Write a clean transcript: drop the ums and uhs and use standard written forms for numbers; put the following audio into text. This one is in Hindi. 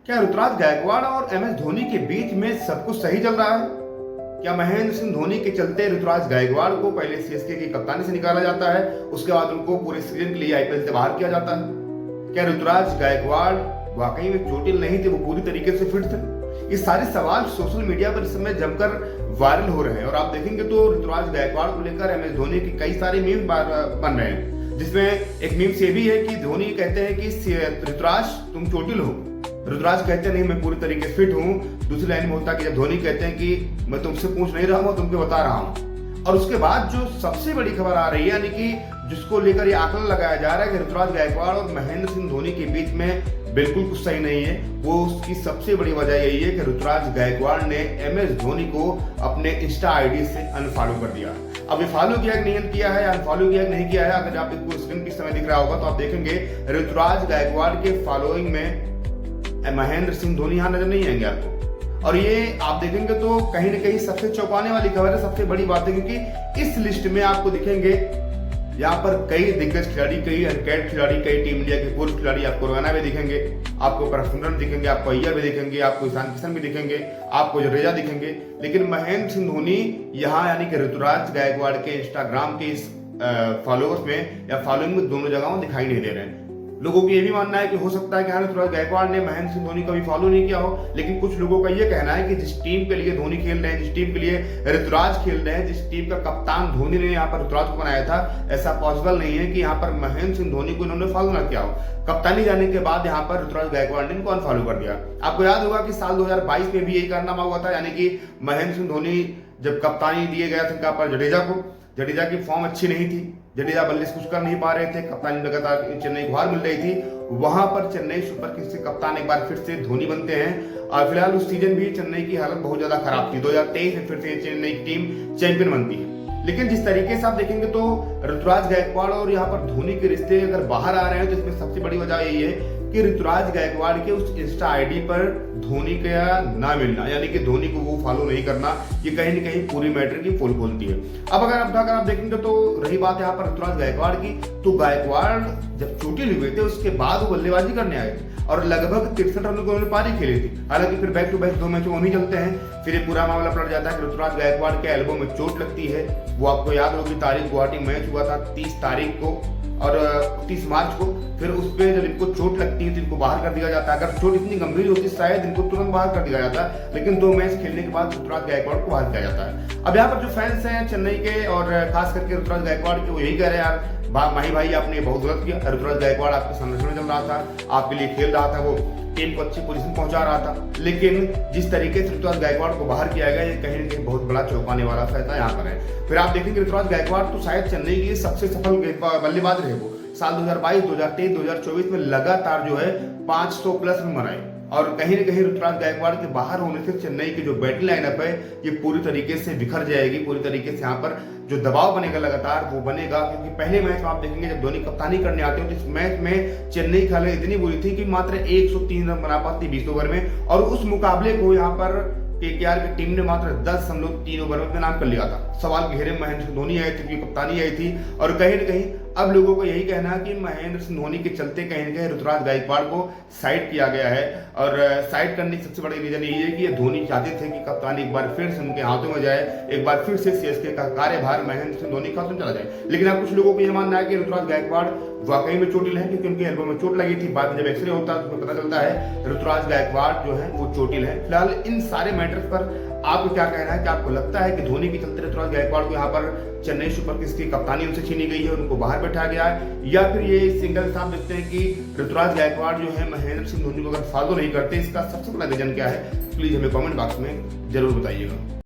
क्या ऋतुराज गायकवाड़ और एम एस धोनी के बीच में सब कुछ सही चल रहा है? क्या महेंद्र सिंह धोनी के चलते ऋतुराज गायकवाड़ को पहले सीएसके की कप्तानी से निकाला जाता है, उसके बाद उनको पूरे सीजन के लिए आईपीएल से बाहर किया जाता है? क्या ऋतुराज गायकवाड़ वाकई में चोटिल नहीं थे, वो पूरी तरीके से फिट थे? ये सारे सवाल सोशल मीडिया पर इस समय जमकर वायरल हो रहे हैं और आप देखेंगे तो ऋतुराज गायकवाड़ को लेकर एम एस धोनी के कई सारे मीम बन रहे हैं, जिसमें एक मीम ये भी है कि धोनी कहते हैं कि ऋतुराज तुम चोटिल हो, ऋतुराज कहते हैं नहीं मैं पूरी तरीके से फिट हूं। दूसरी लाइन में होता है कि जब धोनी कहते हैं कि मैं तुमसे पूछ नहीं रहा हूं, तुमको बता रहा हूं। और उसके बाद जो सबसे बड़ी खबर आ रही है, यानी कि जिसको लेकर ये आकलन लगाया जा रहा है कि ऋतुराज गायकवाड़ और महेंद्र सिंह धोनी के बीच में बिल्कुल कुछ सही नहीं है, वो उसकी सबसे बड़ी वजह यही है कि ऋतुराज गायकवाड़ ने एम एस धोनी को अपने इंस्टा आईडी से अनफॉलो कर दिया। अब ये फॉलो किया कि नहीं किया है, अनफॉलो किया कि नहीं किया है, अगर आपको स्क्रीन के समय दिख रहा होगा तो आप देखेंगे ऋतुराज गायकवाड़ के फॉलोइंग में महेंद्र सिंह धोनी यहां नजर नहीं आएंगे आपको। और ये आप देखेंगे तो कहीं ना कहीं सबसे चौंकाने वाली खबर है, सबसे बड़ी बात है, क्योंकि इस लिस्ट में आपको दिखेंगे यहाँ पर कई दिग्गज खिलाड़ी, कई अनकैड खिलाड़ी, कई टीम इंडिया के पूर्व खिलाड़ी, आपको रैना भी दिखेंगे, आपको प्रफुल्लन दिखेंगे, आपको अय्यर भी दिखेंगे, आपको ईशान किशन भी दिखेंगे, आपको जडेजा दिखेंगे, लेकिन महेंद्र सिंह धोनी यहाँ यानी कि ऋतुराज गायकवाड़ के इंस्टाग्राम के इस फॉलोअर्स में या फॉलोइंग में दोनों जगहों दिखाई नहीं दे रहे हैं। लोगों को ये भी मानना है कि हो सकता है कि हाँ ऋतुराज गायकवाड़ ने महेंद्र सिंह धोनी को भी फॉलो नहीं किया हो, लेकिन कुछ लोगों का ये कहना है कि जिस टीम के लिए धोनी खेल रहे हैं, जिस टीम के लिए ऋतुराज खेल रहे हैं, जिस टीम का कप्तान धोनी ने यहाँ पर ऋतुराज को बनाया था, ऐसा पॉसिबल नहीं है कि यहाँ पर महेंद्र सिंह धोनी को इन्होंने फॉलो ना किया हो। कप्तानी जाने के बाद यहाँ पर ऋतुराज गायकवाड़ ने इनको अनफॉलो कर दिया। आपको याद होगा कि साल 2022 में भी यही कारनामा हुआ था, यानी कि महेंद्र सिंह धोनी जब कप्तानी दिए गया था इनका पर जडेजा को, जडेजा की फॉर्म अच्छी नहीं थी, जडेजा बल्ले से कुछ कर नहीं पा रहे थे, कप्तानी लगातार चेन्नई को हार मिल रही थी, वहां पर चेन्नई सुपर किंग्स के कप्तान एक बार फिर से धोनी बनते हैं। और फिलहाल उस सीजन भी चेन्नई की हालत बहुत ज्यादा खराब थी। 2023 में फिर से चेन्नई की टीम चैंपियन बनती है। लेकिन जिस तरीके से आप देखेंगे तो ऋतुराज गायकवाड़ और यहाँ पर धोनी के रिश्ते अगर बाहर आ रहे हैं तो इसमें सबसे बड़ी वजह यही है कि ऋतुराज गायकवाड़ के उस इंस्टा आईडी पर धोनी का ना मिलना, यानी कि धोनी को वो फॉलो नहीं करना, ये कहीं ना कहीं पूरी मैटर की पोल खोलती है। अब अगर आप देखेंगे तो रही बात यहाँ पर ऋतुराज गायकवाड़ की, तो गायकवाड़ जब चोटिल हुए थे उसके बाद वो बल्लेबाजी करने आए थे और लगभग 63 रनों की उन्होंने पारी खेली थी। हालांकि फिर बैक टू बैक 2 मैच वो नहीं चलते हैं, फिर ये पूरा मामला पलट जाता है कि ऋतुराज गायकवाड़ के एल्बो में चोट लगती है। वो आपको याद होगी तारीख, गुवाहाटी मैच हुआ था 30 तारीख को और 30 मार्च को। फिर उस पर जब इनको चोट लगती है तो इनको बाहर कर दिया जाता है। अगर चोट इतनी गंभीर होती शायद इनको तुरंत बाहर कर दिया जाता है, लेकिन 2 मैच खेलने के बाद ऋतुराज गायकवाड़ को बाहर किया जाता है। अब यहाँ पर जो फैंस हैं चेन्नई के और खास करके ऋतुराज गायकवाड़ के, वो यही कह रहे हैं यार माही भाई आपने बहुत गलत किया, ऋतुराज गायकवाड़ आपके संरक्षण में चल रहा था, आपके लिए खेल रहा था, वो टीम को अच्छी पोजीशन पहुंचा रहा था, लेकिन जिस तरीके से ऋतुराज गायकवाड़ को बाहर किया गया ये कहीं ना कहीं बहुत बड़ा चौंकाने वाला फैसला यहाँ पर है। फिर आप देखेंगे ऋतुराज गायकवाड़ तो शायद चेन्नई के सबसे सफल बल्लेबाज रहे। वो साल 2022, 2023, 2024 में लगातार जो है 500 प्लस रन बनाए और कहीं ना कहीं ऋतुराज गायकवाड़ के बाहर होने से चेन्नई की जो बैटिंग लाइनअप है ये पूरी तरीके से बिखर जाएगी। पूरी तरीके से यहाँ पर जो दबाव बनेगा लगातार वो बनेगा, क्योंकि पहले मैच में आप देखेंगे जब धोनी कप्तानी करने आते हो तो इस मैच में चेन्नई की हालत इतनी बुरी थी कि मात्र 103 रन बना पाती 20 ओवर में, और उस मुकाबले को यहाँ पर केकेआर की टीम ने मात्र 10.3 ओवर में नाम कर लिया था। सवाल के घेरे में महेंद्र सिंह धोनी आए थे, क्योंकि कप्तानी आई थी, और कहीं ना कहीं अब लोगों को यही कहना है कि महेंद्र सिंह धोनी के चलते कहीं ना कहीं ऋतुराज गायकवाड़ को साइड किया गया है। और साइड करने की सबसे बड़ी रीजन यही है कि ये धोनी चाहते थे कि कप्तानी एक बार फिर से उनके हाथों में जाए, एक बार फिर से सीएसके का कार्यभार महेंद्र सिंह धोनी का हाथों में चला जाए। लेकिन अब कुछ लोगों को यह मानना है कि ऋतुराज गायकवाड़ वाकई में चोटिल है, क्योंकि उनके एल्बो में चोट लगी थी। बाद में जब एक्सरे होता है तो पता चलता है ऋतुराज गायकवाड़ जो है वो चोटिल है। फिलहाल इन सारे मैटर्स पर आपको क्या कहना है? कि आपको लगता है कि धोनी के चलते ऋतुराज गायकवाड़ को यहाँ पर चेन्नई सुपर किंग्स की कप्तानी उनसे छीनी गई है और उनको बाहर बैठा गया है, या फिर ये सिंगल साफ देखते हैं कि ऋतुराज गायकवाड़ जो है महेंद्र सिंह धोनी को अगर फॉलो नहीं करते, इसका सबसे बड़ा रीजन क्या है? प्लीज हमें कमेंट बॉक्स में जरूर बताइएगा।